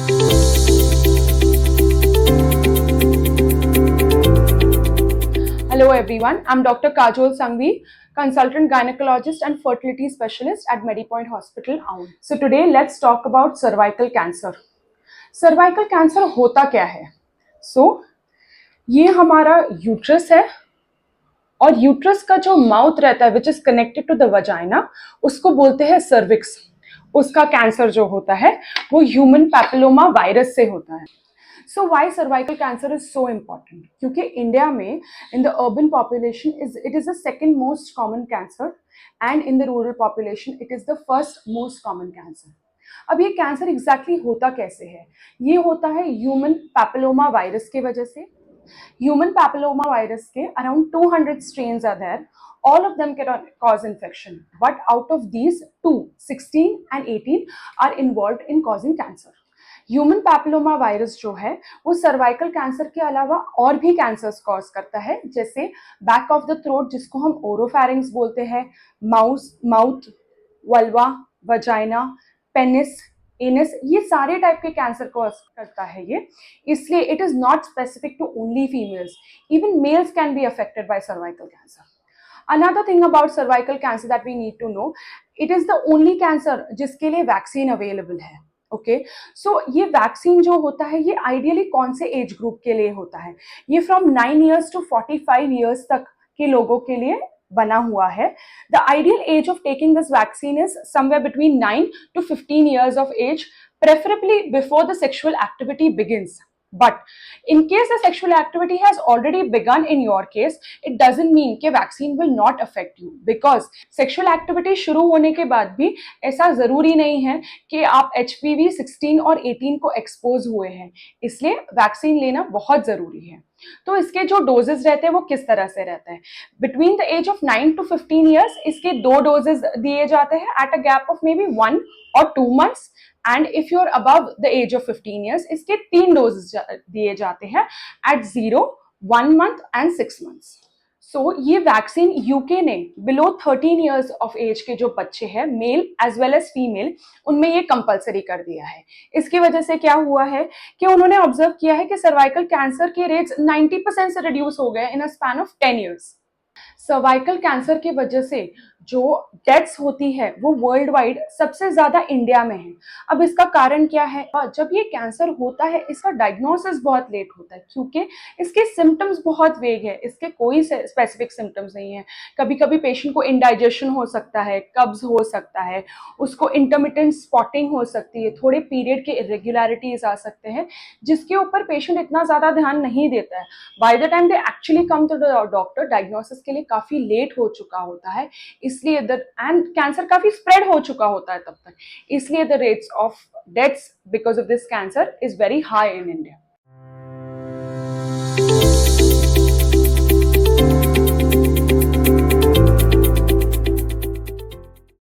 Hello everyone, I'm Dr. Kajol Sangvi, consultant gynecologist and fertility specialist at MediPoint Hospital, Aun. So today let's talk about cervical cancer. Cervical cancer होता क्या है? ये हमारा uterus है और uterus का जो माउथ रहता है which is connected to the vagina, उसको बोलते हैं सर्विक्स. उसका कैंसर जो होता है वो ह्यूमन पैपिलोमा वायरस से होता है. So why cervical cancer is so important? क्योंकि इंडिया में in the urban population it is the second most common cancer and in the rural population it is the first most common cancer. अब ये cancer exactly होता कैसे है? ये होता है ह्यूमन पैपिलोमा वायरस की वजह से. ह्यूमन पैपिलोमा वायरस के around 200 strains are there. All of them can cause infection, but out of these, 16 and 18 are involved in causing cancer. Human papilloma virus जो है वो सर्वाइकल कैंसर के अलावा और भी कैंसर्स कॉज करता है, जैसे बैक ऑफ द थ्रोट जिसको हम ओरोफैरिंग्स बोलते हैं, mouth, vulva, vagina, penis, anus, ये सारे टाइप के कैंसर कॉज करता है ये. इसलिए it is not specific to only females, even males can be affected by cervical cancer. Another thing about cervical cancer that we need to know, it is the only cancer जिसके लिए vaccine available है. Okay, सो ये vaccine जो होता है ये ideally कौन से एज ग्रुप के लिए होता है? ये फ्रॉम 9 years to 45 years तक के लोगों के लिए बना हुआ है. The ideal age of taking this vaccine is somewhere between 9 to 15 years of age, preferably before the sexual activity begins. But in case the sexual activity has already begun in your case, it doesn't mean कि vaccine will not affect you, because sexual activity शुरू होने के बाद भी ऐसा जरूरी नहीं है कि आप HPV 16 और 18 को एक्सपोज हुए हैं. इसलिए वैक्सीन लेना बहुत जरूरी है. तो इसके जो डोजेस रहते हैं वो किस तरह से रहते हैं? Between the age of 9 to 15 years इसके 2 डोजेस दिए जाते हैं at a gap of maybe 1 or 2 months. And if you are above the age of 15 years इसके 3 डोजेस दिए जाते हैं at 0, 1 month and 6 months. So ये वैक्सीन यूके ने बिलो 13 years ऑफ एज के जो बच्चे हैं, male as well as female, उनमें ये कंपलसरी कर दिया है. इसकी वजह से क्या हुआ है कि उन्होंने ऑब्जर्व किया है कि सर्वाइकल कैंसर के रेट्स 90% से रिड्यूस हो गए in a span of 10 years. Cervical cancer की वजह से जो डेथ्स होती है वो वर्ल्ड वाइड सबसे ज्यादा इंडिया में है. अब इसका कारण क्या है? जब ये कैंसर होता है इसका डायग्नोसिस बहुत लेट होता है क्योंकि इसके सिम्टम्स बहुत वेग है. इसके कोई स्पेसिफिक सिम्टम्स नहीं है. कभी कभी पेशेंट को इंडाइजेशन हो सकता है, कब्ज हो सकता है, उसको इंटरमिटेंट स्पॉटिंग हो सकती है, थोड़े पीरियड के इरेगुलरिटीज आ सकते हैं जिसके ऊपर पेशेंट इतना ज्यादा ध्यान नहीं देता है. By the time they actually come to the doctor, diagnosis के लिए काफी लेट हो चुका होता है. इसलिए एंड कैंसर काफी स्प्रेड हो चुका होता है तब तक. इसलिए the rates of deaths because of this cancer is very high in India.